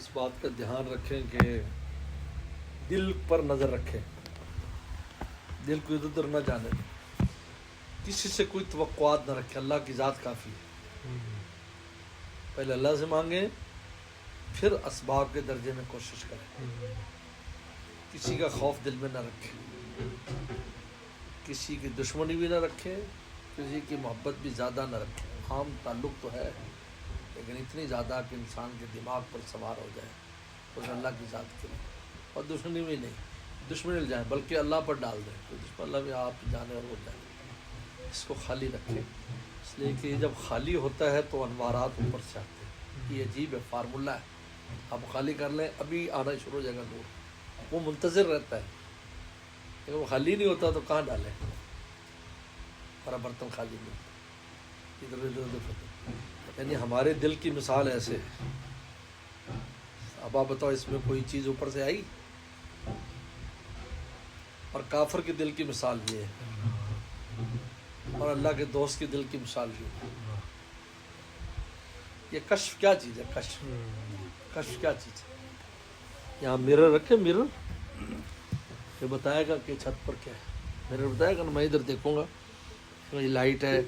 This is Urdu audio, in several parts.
اس بات کا دھیان رکھیں کہ دل پر نظر رکھیں، دل کو ادھر ادھر نہ جانے دیں، کسی سے کوئی توقعات نہ رکھیں، اللہ کی ذات کافی ہے۔ پہلے اللہ سے مانگیں، پھر اسباب کے درجے میں کوشش کریں۔ کسی کا خوف دل میں نہ رکھیں، کسی کی دشمنی بھی نہ رکھیں، کسی کی محبت بھی زیادہ نہ رکھیں۔ عام تعلق تو ہے لیکن اتنی زیادہ کہ انسان کے دماغ پر سوار ہو جائے، اس اللہ کی ذات کے لیے، اور دشمنی بھی نہیں، دشمنی لے جائیں بلکہ اللہ پر ڈال دیں، تو دشمن اللہ بھی آپ جانے اور وہ جائے۔ اس کو خالی رکھیں، اس لیے کہ جب خالی ہوتا ہے تو انوارات اوپر سے آتے ہیں۔ یہ عجیب ہے، فارمولہ ہے، آپ خالی کر لیں ابھی آنا شروع ہو جائے گا نور، وہ منتظر رہتا ہے، لیکن وہ خالی نہیں ہوتا تو کہاں ڈالیں، ہمارا برتن خالی نہیں ہوتا، ادھر ادھر ادھر ادھر۔ یعنی ہمارے دل کی مثال ایسے ہے۔ اب آپ بتاؤ اس میں کوئی چیز اوپر سے آئی؟ اور کافر کے دل کی مثال یہ ہے، اور اللہ کے دوست کے دل کی مثال یہ ہے۔ یہ کشف کیا چیز ہے؟ کشف کیا چیز ہے؟ یہاں مرر رکھے، مرر یہ بتائے گا کہ چھت پر کیا ہے، مرر بتائے گا نا، میں ادھر دیکھوں گا، یہ لائٹ ہے،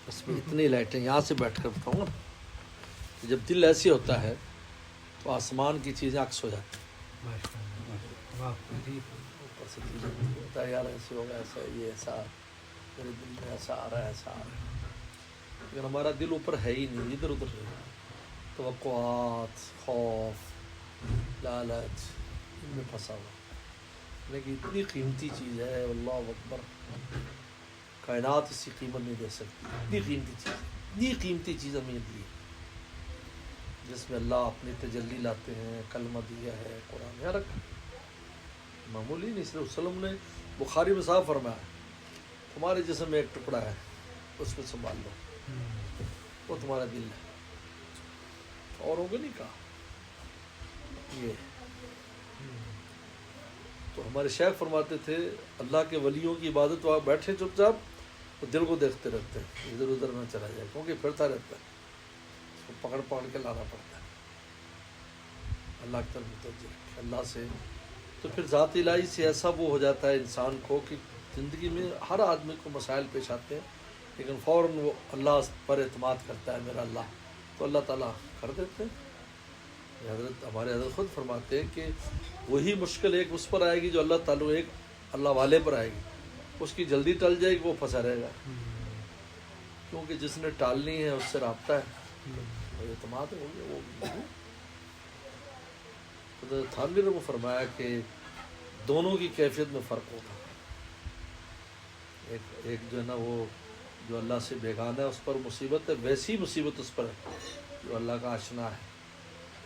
اس میں اتنی لائٹیں، یہاں سے بیٹھ کر بتاؤں گا نا۔ جب دل ایسے ہوتا ہے تو آسمان کی چیزیں عکس ہو جاتی ہیں، اوپر سے چیزیں ہوتا ہے، یار ایسے ہوگا، ایسا یہ ایسا میرے دل میں ایسا آ رہا ہے، ایسا آ رہا ہے، لیکن ہمارا دل اوپر ہے ہی نہیں، ادھر ادھر ہے، توقعات، خوف، لالچ، ان میں پھنسا ہوا، لیکن اتنی قیمتی چیز ہے، اللہ اکبر، کائنات اس کی قیمت نہیں دے سکتی، اتنی قیمتی چیز، اتنی قیمتی چیز ہمیں دی ہے، جس میں اللہ اپنی تجلی لاتے ہیں، کلمہ دیا ہے، قرآن یہاں رکھا، معمولی نہیں۔ صلی اللہ علیہ وسلم نے بخاری میں صاف فرمایا، تمہارے جسم میں ایک ٹکڑا ہے، اس کو سنبھال لو، وہ تمہارا دل ہے، اوروں کو نہیں کہا۔ یہ تو ہمارے شیخ فرماتے تھے اللہ کے ولیوں کی عبادت تو آپ بیٹھے چپ چاپ، تو دل کو دیکھتے رہتے ہیں، ادھر ادھر نہ چلا جائے، کیونکہ پھرتا رہتا ہے، اس کو پکڑ پکڑ کے لانا پڑتا ہے، اللہ کی طرف متوجہ رکھے، اللہ سے، تو پھر ذات الہی سے ایسا وہ ہو جاتا ہے انسان کو کہ زندگی میں ہر آدمی کو مسائل پیش آتے ہیں، لیکن فوراً وہ اللہ پر اعتماد کرتا ہے، میرا اللہ، تو اللہ تعالیٰ کر دیتے ہیں۔ ہمارے حضرت خود فرماتے ہیں کہ وہی مشکل ایک اس پر آئے گی جو اللہ تعالیٰ ایک اللہ والے پر آئے گی، اس کی جلدی ٹل جائے گی، وہ پھنسا رہے گا، کیونکہ جس نے ٹالنی ہے اس سے رابطہ ہے، اعتماد ہو گیا، وہ تھانوی نے وہ فرمایا کہ دونوں کی کیفیت میں فرق ہوگا، ایک جو ہے نا وہ جو اللہ سے بیگانہ ہے اس پر مصیبت ہے، ویسی مصیبت اس پر ہے جو اللہ کا آشنا ہے،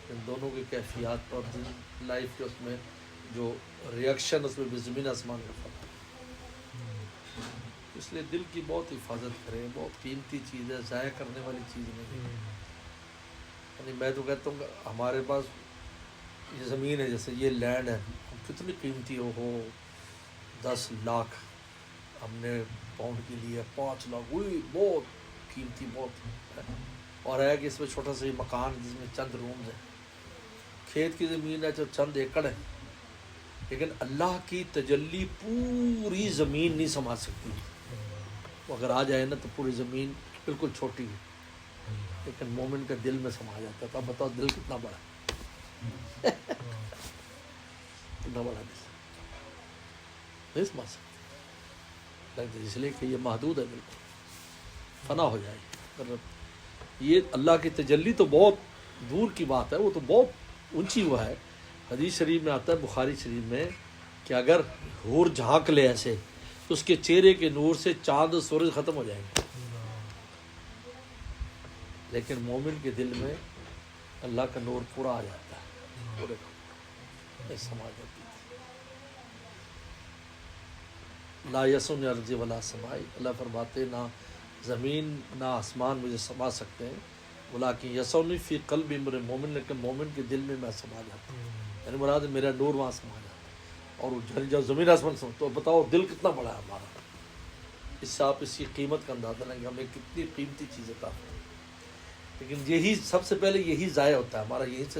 ان دونوں کی کیفیات اور لائف کے اس میں جو ریئیکشن، اس میں بھی زمین آسمان کا فرق ہے۔ اس لیے دل کی بہت حفاظت کریں، بہت قیمتی چیز ہے، ضائع کرنے والی چیز نہیں ہے۔ یعنی میں تو کہتا ہوں کہ ہمارے پاس یہ زمین ہے، جیسے یہ لینڈ ہے، کتنی قیمتی ہو 10 لاکھ ہم نے پاؤنڈ کی لی ہے، 5 لاکھ، وہی بہت قیمتی، بہت ہے، اور ہے کہ اس میں چھوٹا سا مکان جس میں چند رومز ہیں، کھیت کی زمین ہے جو چند ایکڑ ہے، لیکن اللہ کی تجلی پوری زمین نہیں سنبھال سکتی، وہ اگر آ جائے نا تو پوری زمین بالکل چھوٹی ہے، لیکن مومن کا دل میں سما جاتا ہے۔ تو اب بتاؤ دل کتنا بڑا ہے، کتنا بڑا دل نہیں سمجھ سکتے، اس لیے کہ یہ محدود ہے، بالکل فنا ہو جائے گی۔ مطلب یہ اللہ کی تجلی تو بہت دور کی بات ہے، وہ تو بہت اونچی ہوا ہے۔ حدیث شریف میں آتا ہے، بخاری شریف میں، کہ اگر حور جھانک لے ایسے تو اس کے چہرے کے نور سے چاند اور سورج ختم ہو جائیں گے، لیکن مومن کے دل میں اللہ کا نور پورا آ جاتا ہے، پورے کا سما جاتی ہے۔ لا یسن ارض ولا سمائی، اللہ فرماتے نہ زمین نہ آسمان مجھے سما سکتے ہیں، ولیکن یسنی فی قلب امرئ مومن، لیکن مومن کے دل میں میں سما جاتا ہوں، یعنی مراد میرا نور وہاں سما جاتا ہے، اور جب زمین آسمان سما، تو بتاؤ دل کتنا بڑا ہے ہمارا۔ اس سے آپ اس کی قیمت کا اندازہ لیں گے، ہمیں کتنی قیمتی چیز عطا ہے، لیکن یہی سب سے پہلے یہی ضائع ہوتا ہے ہمارا، یہیں سے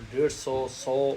150-100